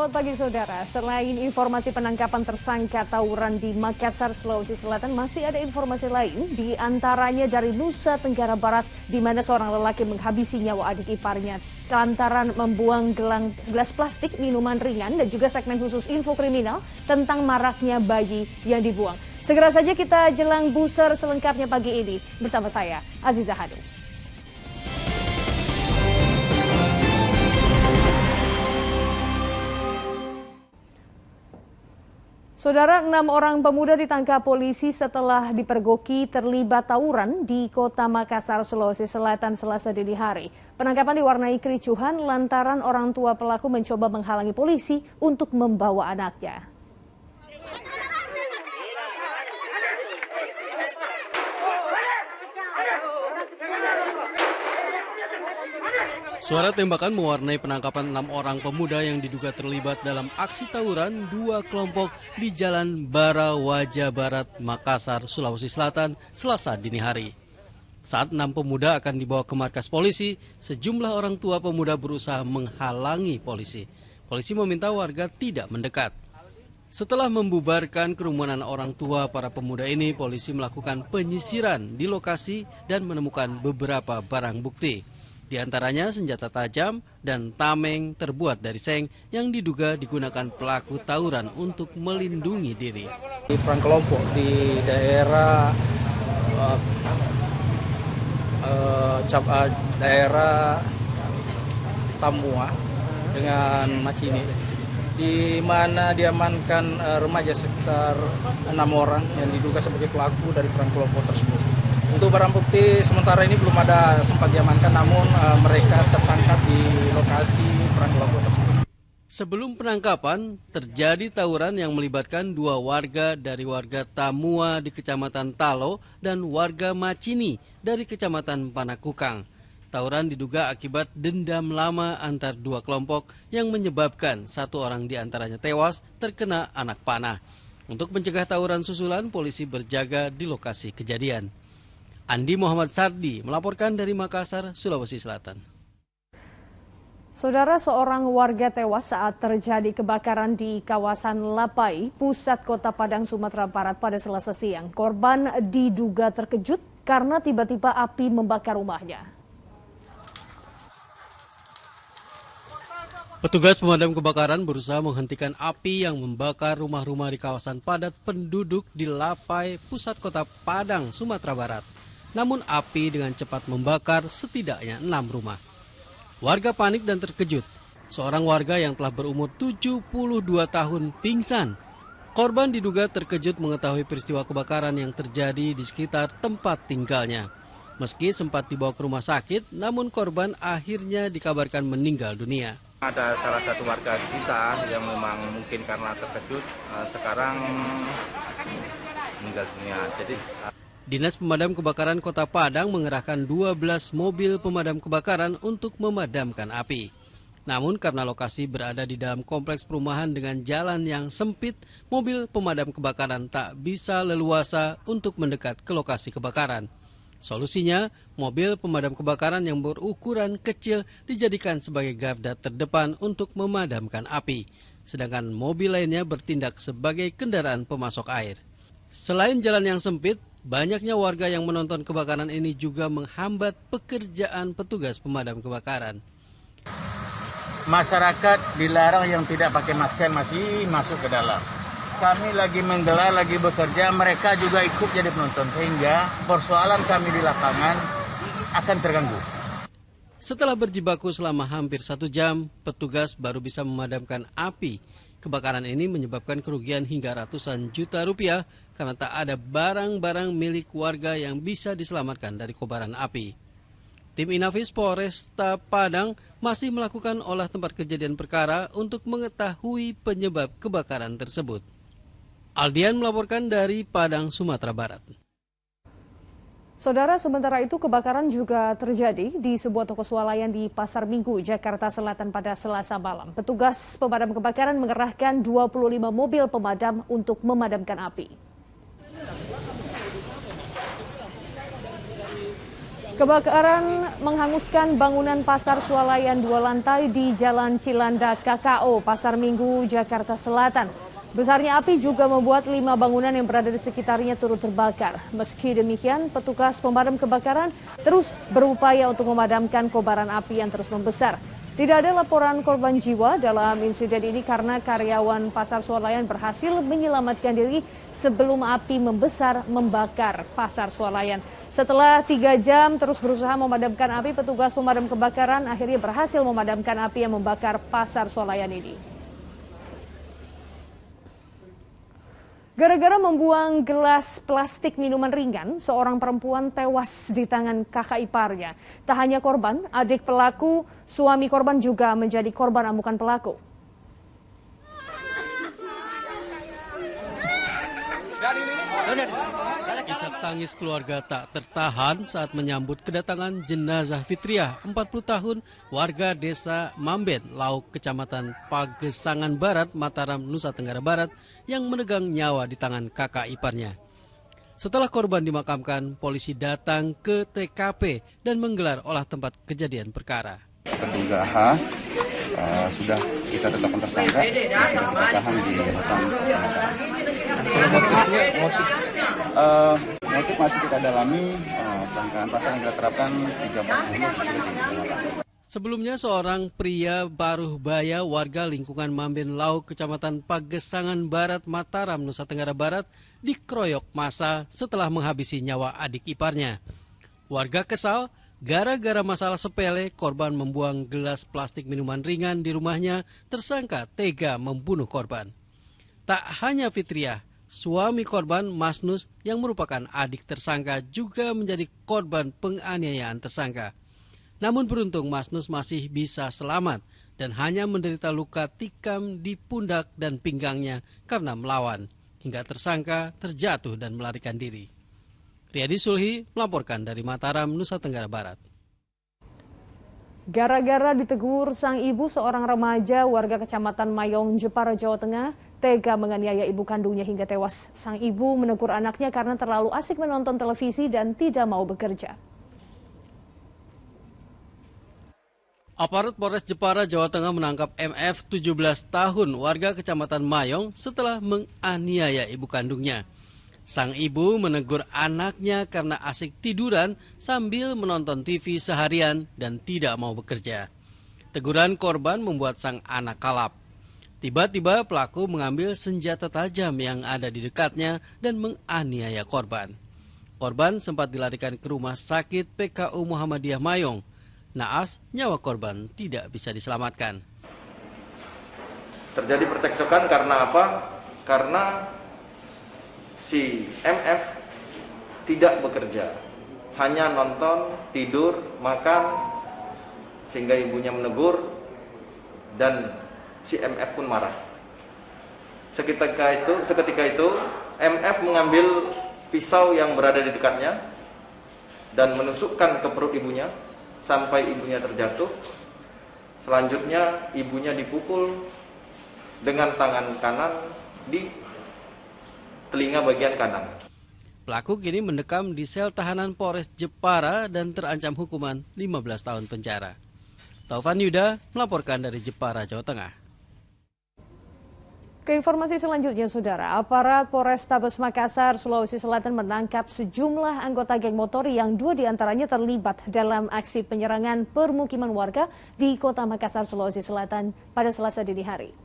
Selamat pagi saudara. Selain informasi penangkapan tersangka tawuran di Makassar, Sulawesi Selatan, masih ada informasi lain, di antaranya dari Nusa Tenggara Barat, di mana seorang lelaki menghabisi nyawa adik iparnya lantaran membuang gelas plastik minuman ringan, dan juga segmen khusus info kriminal tentang maraknya bayi yang dibuang. Segera saja kita jelang buser selengkapnya pagi ini bersama saya, Aziza Hanum. Saudara, 6 orang pemuda ditangkap polisi setelah dipergoki terlibat tawuran di Kota Makassar, Sulawesi Selatan Selasa dini hari. Penangkapan diwarnai kericuhan lantaran orang tua pelaku mencoba menghalangi polisi untuk membawa anaknya. Suara tembakan mewarnai penangkapan 6 orang pemuda yang diduga terlibat dalam aksi tawuran dua kelompok di Jalan Barawaja Barat, Makassar, Sulawesi Selatan, Selasa dini hari. Saat 6 pemuda akan dibawa ke markas polisi, sejumlah orang tua pemuda berusaha menghalangi polisi. Polisi meminta warga tidak mendekat. Setelah membubarkan kerumunan orang tua para pemuda ini, polisi melakukan penyisiran di lokasi dan menemukan beberapa barang bukti. Di antaranya senjata tajam dan tameng terbuat dari seng yang diduga digunakan pelaku tawuran untuk melindungi diri. Di perang kelompok di daerah daerah Tambua dengan Macini, di mana diamankan remaja sekitar 6 orang yang diduga sebagai pelaku dari perang kelompok tersebut. Untuk barang bukti sementara ini belum ada sempat diamankan, namun mereka tertangkap di lokasi perang kelompok tersebut. Sebelum penangkapan, terjadi tawuran yang melibatkan 2 warga dari warga Tamua di Kecamatan Talo dan warga Macini dari Kecamatan Panakukang. Tawuran diduga akibat dendam lama antar 2 kelompok yang menyebabkan 1 orang di antaranya tewas terkena anak panah. Untuk mencegah tawuran susulan, polisi berjaga di lokasi kejadian. Andi Muhammad Sardi melaporkan dari Makassar, Sulawesi Selatan. Saudara, seorang warga tewas saat terjadi kebakaran di kawasan Lapai, pusat Kota Padang, Sumatera Barat pada Selasa siang. Korban diduga terkejut karena tiba-tiba api membakar rumahnya. Petugas pemadam kebakaran berusaha menghentikan api yang membakar rumah-rumah di kawasan padat penduduk di Lapai, pusat Kota Padang, Sumatera Barat. Namun api dengan cepat membakar setidaknya 6 rumah. Warga panik dan terkejut. Seorang warga yang telah berumur 72 tahun pingsan. Korban diduga terkejut mengetahui peristiwa kebakaran yang terjadi di sekitar tempat tinggalnya. Meski sempat dibawa ke rumah sakit, namun korban akhirnya dikabarkan meninggal dunia. Ada salah satu warga kita yang memang mungkin karena terkejut sekarang meninggal dunia. Dinas Pemadam Kebakaran Kota Padang mengerahkan 12 mobil pemadam kebakaran untuk memadamkan api. Namun karena lokasi berada di dalam kompleks perumahan dengan jalan yang sempit, mobil pemadam kebakaran tak bisa leluasa untuk mendekat ke lokasi kebakaran. Solusinya, mobil pemadam kebakaran yang berukuran kecil dijadikan sebagai garda terdepan untuk memadamkan api, sedangkan mobil lainnya bertindak sebagai kendaraan pemasok air. Selain jalan yang sempit, banyaknya warga yang menonton kebakaran ini juga menghambat pekerjaan petugas pemadam kebakaran. Masyarakat dilarang yang tidak pakai masker masih masuk ke dalam. Kami lagi menggelar, lagi bekerja, mereka juga ikut jadi penonton, sehingga persoalan kami di lapangan akan terganggu. Setelah berjibaku selama hampir 1 jam, petugas baru bisa memadamkan api. Kebakaran ini menyebabkan kerugian hingga ratusan juta rupiah karena tak ada barang-barang milik warga yang bisa diselamatkan dari kobaran api. Tim Inafis Polresta Padang masih melakukan olah tempat kejadian perkara untuk mengetahui penyebab kebakaran tersebut. Aldian melaporkan dari Padang, Sumatera Barat. Saudara, sementara itu kebakaran juga terjadi di sebuah toko swalayan di Pasar Minggu, Jakarta Selatan pada Selasa malam. Petugas pemadam kebakaran mengerahkan 25 mobil pemadam untuk memadamkan api. Kebakaran menghanguskan bangunan pasar swalayan 2 lantai di Jalan Cilandak KKO, Pasar Minggu, Jakarta Selatan. Besarnya api juga membuat 5 bangunan yang berada di sekitarnya turut terbakar. Meski demikian, petugas pemadam kebakaran terus berupaya untuk memadamkan kobaran api yang terus membesar. Tidak ada laporan korban jiwa dalam insiden ini karena karyawan pasar swalayan berhasil menyelamatkan diri sebelum api membesar membakar pasar swalayan. Setelah 3 jam terus berusaha memadamkan api, petugas pemadam kebakaran akhirnya berhasil memadamkan api yang membakar pasar swalayan ini. Gara-gara membuang gelas plastik minuman ringan, seorang perempuan tewas di tangan kakak iparnya. Tak hanya korban, adik pelaku, suami korban juga menjadi korban amukan pelaku. Isak tangis keluarga tak tertahan saat menyambut kedatangan jenazah Fitriah, 40 tahun, warga desa Mamben, Lauk, Kecamatan Pagesangan Barat, Mataram, Nusa Tenggara Barat, yang menegang nyawa di tangan kakak iparnya. Setelah korban dimakamkan, polisi datang ke TKP dan menggelar olah tempat kejadian perkara. Terduga H sudah kita tetapkan tersangka, ditahan di rutan. Motif masih kita dalami, sangkaan pasal yang kita terapkan 340. Sebelumnya seorang pria Baruhbaya warga lingkungan Mamben Lauk Kecamatan Pagesangan Barat Mataram Nusa Tenggara Barat dikeroyok massa setelah menghabisi nyawa adik iparnya. Warga kesal gara-gara masalah sepele korban membuang gelas plastik minuman ringan di rumahnya, tersangka tega membunuh korban. Tak hanya Fitriah, suami korban Masnus yang merupakan adik tersangka juga menjadi korban penganiayaan tersangka. Namun beruntung Masnus masih bisa selamat dan hanya menderita luka tikam di pundak dan pinggangnya karena melawan, hingga tersangka terjatuh dan melarikan diri. Riyadi Sulhi melaporkan dari Mataram, Nusa Tenggara Barat. Gara-gara ditegur sang ibu, seorang remaja warga Kecamatan Mayong, Jepara, Jawa Tengah, tega menganiaya ibu kandungnya hingga tewas. Sang ibu menegur anaknya karena terlalu asik menonton televisi dan tidak mau bekerja. Aparat Polres Jepara, Jawa Tengah menangkap MF 17 tahun warga Kecamatan Mayong setelah menganiaya ibu kandungnya. Sang ibu menegur anaknya karena asik tiduran sambil menonton TV seharian dan tidak mau bekerja. Teguran korban membuat sang anak kalap. Tiba-tiba pelaku mengambil senjata tajam yang ada di dekatnya dan menganiaya korban. Korban sempat dilarikan ke rumah sakit PKU Muhammadiyah Mayong. Naas, nyawa korban tidak bisa diselamatkan. Terjadi percekcokan karena apa? Karena si MF tidak bekerja, hanya nonton, tidur, makan, sehingga ibunya menegur dan si MF pun marah. Seketika itu MF mengambil pisau yang berada di dekatnya dan menusukkan ke perut ibunya sampai ibunya terjatuh. Selanjutnya ibunya dipukul dengan tangan kanan di telinga bagian kanan. Pelaku kini mendekam di sel tahanan Polres Jepara dan terancam hukuman 15 tahun penjara. Taufan Yuda melaporkan dari Jepara, Jawa Tengah. Ke informasi selanjutnya, Saudara, aparat Polrestabes Makassar, Sulawesi Selatan menangkap sejumlah anggota geng motor yang 2 diantaranya terlibat dalam aksi penyerangan permukiman warga di Kota Makassar, Sulawesi Selatan pada Selasa dini hari.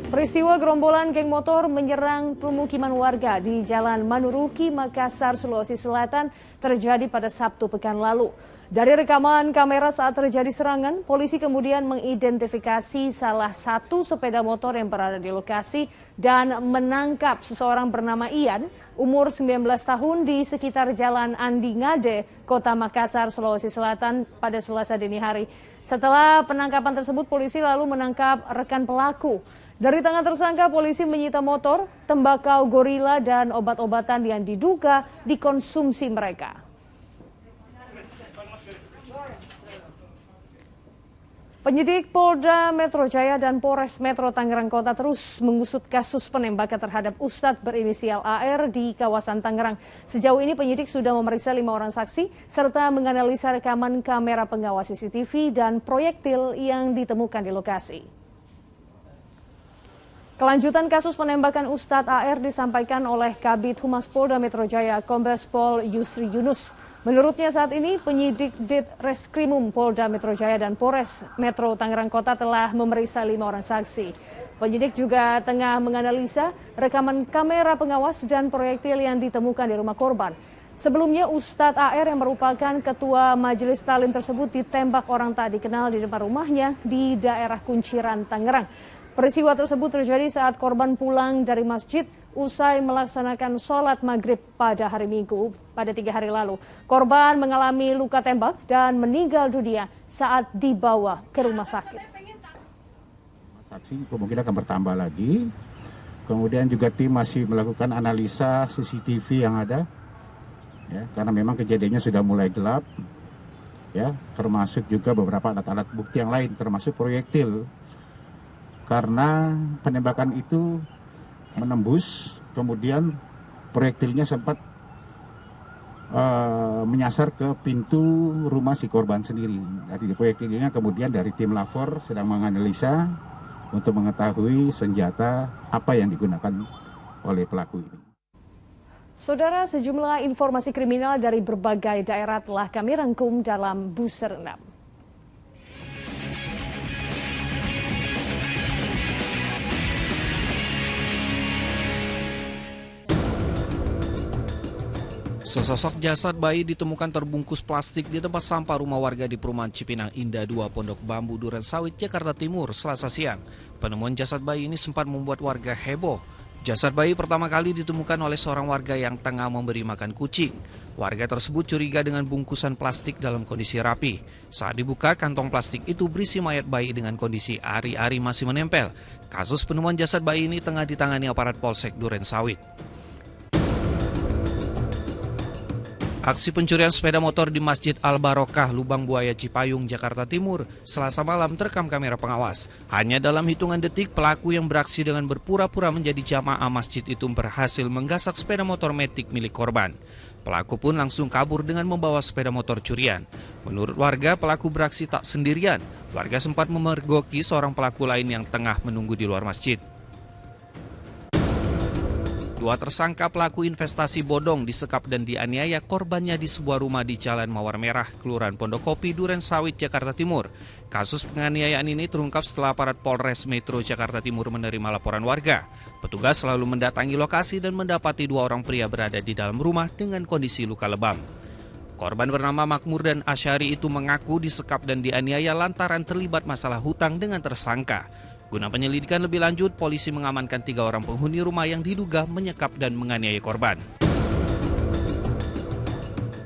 Peristiwa gerombolan geng motor menyerang pemukiman warga di Jalan Manuruki, Makassar, Sulawesi Selatan terjadi pada Sabtu pekan lalu. Dari rekaman kamera saat terjadi serangan, polisi kemudian mengidentifikasi salah satu sepeda motor yang berada di lokasi dan menangkap seseorang bernama Ian, umur 19 tahun di sekitar Jalan Andi Ngade, Kota Makassar, Sulawesi Selatan pada Selasa dini hari. Setelah penangkapan tersebut, polisi lalu menangkap rekan pelaku. Dari tangan tersangka, polisi menyita motor, tembakau gorila, dan obat-obatan yang diduga dikonsumsi mereka. Penyidik Polda Metro Jaya dan Polres Metro Tangerang Kota terus mengusut kasus penembakan terhadap Ustadz berinisial AR di kawasan Tangerang. Sejauh ini penyidik sudah memeriksa 5 orang saksi serta menganalisa rekaman kamera pengawas CCTV dan proyektil yang ditemukan di lokasi. Kelanjutan kasus penembakan Ustadz AR disampaikan oleh Kabid Humas Polda Metro Jaya, Kombes Pol Yusri Yunus. Menurutnya saat ini penyidik Ditreskrimum Polda Metro Jaya dan Polres Metro Tangerang Kota telah memeriksa 5 orang saksi. Penyidik juga tengah menganalisa rekaman kamera pengawas dan proyektil yang ditemukan di rumah korban. Sebelumnya Ustadz AR yang merupakan ketua majelis taklim tersebut ditembak orang tak dikenal di depan rumahnya di daerah Kunciran, Tangerang. Peristiwa tersebut terjadi saat korban pulang dari masjid usai melaksanakan sholat maghrib pada hari Minggu pada 3 hari lalu. Korban mengalami luka tembak dan meninggal dunia saat dibawa ke rumah sakit. Saksi kemungkinan akan bertambah lagi. Kemudian juga tim masih melakukan analisa CCTV yang ada, ya, karena memang kejadiannya sudah mulai gelap, ya, termasuk juga beberapa alat-alat bukti yang lain, termasuk proyektil. Karena penembakan itu menembus, kemudian proyektilnya sempat menyasar ke pintu rumah si korban sendiri. Dari proyektilnya kemudian dari tim lapor sedang menganalisa untuk mengetahui senjata apa yang digunakan oleh pelaku ini. Saudara, sejumlah informasi kriminal dari berbagai daerah telah kami rangkum dalam Buser 6. Sesosok jasad bayi ditemukan terbungkus plastik di tempat sampah rumah warga di perumahan Cipinang Indah 2 Pondok Bambu Duren Sawit, Jakarta Timur, Selasa siang. Penemuan jasad bayi ini sempat membuat warga heboh. Jasad bayi pertama kali ditemukan oleh seorang warga yang tengah memberi makan kucing. Warga tersebut curiga dengan bungkusan plastik dalam kondisi rapi. Saat dibuka, kantong plastik itu berisi mayat bayi dengan kondisi ari-ari masih menempel. Kasus penemuan jasad bayi ini tengah ditangani aparat Polsek Duren Sawit. Aksi pencurian sepeda motor di Masjid Al-Barokah, Lubang Buaya, Cipayung, Jakarta Timur, Selasa malam terekam kamera pengawas. Hanya dalam hitungan detik, pelaku yang beraksi dengan berpura-pura menjadi jamaah masjid itu berhasil menggasak sepeda motor Matic milik korban. Pelaku pun langsung kabur dengan membawa sepeda motor curian. Menurut warga, pelaku beraksi tak sendirian. Warga sempat memergoki seorang pelaku lain yang tengah menunggu di luar masjid. 2 tersangka pelaku investasi bodong disekap dan dianiaya korbannya di sebuah rumah di Jalan Mawar Merah, Kelurahan Pondokopi, Duren Sawit, Jakarta Timur. Kasus penganiayaan ini terungkap setelah aparat Polres Metro Jakarta Timur menerima laporan warga. Petugas selalu mendatangi lokasi dan mendapati 2 orang pria berada di dalam rumah dengan kondisi luka lebam. Korban bernama Makmur dan Asyari itu mengaku disekap dan dianiaya lantaran terlibat masalah hutang dengan tersangka. Guna penyelidikan lebih lanjut, polisi mengamankan 3 orang penghuni rumah yang diduga menyekap dan menganiaya korban.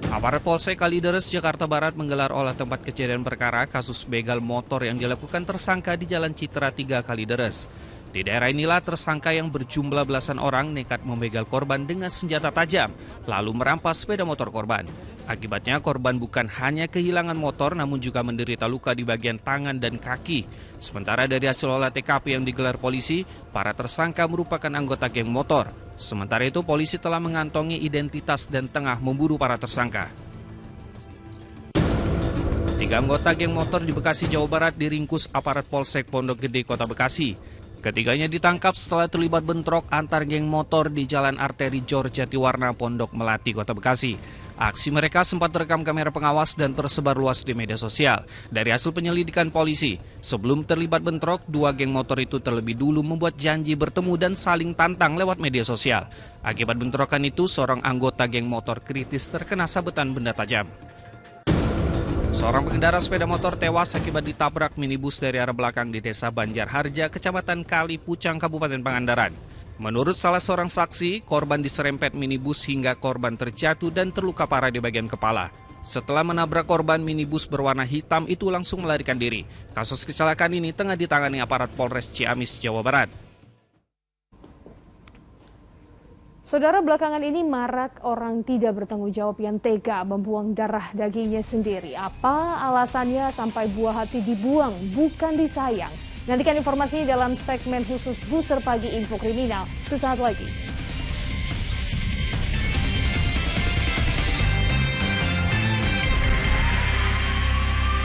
Aparat Polsek Kalideres, Jakarta Barat menggelar olah tempat kejadian perkara kasus begal motor yang dilakukan tersangka di Jalan Citra 3 Kalideres. Di daerah inilah tersangka yang berjumlah belasan orang nekat membegal korban dengan senjata tajam, lalu merampas sepeda motor korban. Akibatnya korban bukan hanya kehilangan motor namun juga menderita luka di bagian tangan dan kaki. Sementara dari hasil olah TKP yang digelar polisi, para tersangka merupakan anggota geng motor. Sementara itu polisi telah mengantongi identitas dan tengah memburu para tersangka. 3 anggota geng motor di Bekasi, Jawa Barat diringkus aparat Polsek Pondok Gede, Kota Bekasi. Ketiganya ditangkap setelah terlibat bentrok antar geng motor di Jalan Arteri Jor Jatiwarna, Pondok Melati, Kota Bekasi. Aksi mereka sempat terekam kamera pengawas dan tersebar luas di media sosial. Dari hasil penyelidikan polisi, sebelum terlibat bentrok, 2 geng motor itu terlebih dulu membuat janji bertemu dan saling tantang lewat media sosial. Akibat bentrokan itu, seorang anggota geng motor kritis terkena sabetan benda tajam. Seorang pengendara sepeda motor tewas akibat ditabrak minibus dari arah belakang di Desa Banjarharja, Kecamatan Kali Pucang, Kabupaten Pangandaran. Menurut salah seorang saksi, korban diserempet minibus hingga korban terjatuh dan terluka parah di bagian kepala. Setelah menabrak korban, minibus berwarna hitam itu langsung melarikan diri. Kasus kecelakaan ini tengah ditangani aparat Polres Ciamis, Jawa Barat. Saudara, belakangan ini marak orang tidak bertanggung jawab yang tega membuang darah dagingnya sendiri. Apa alasannya sampai buah hati dibuang, bukan disayang? Nantikan informasinya dalam segmen khusus Buser Pagi Info Kriminal sesaat lagi.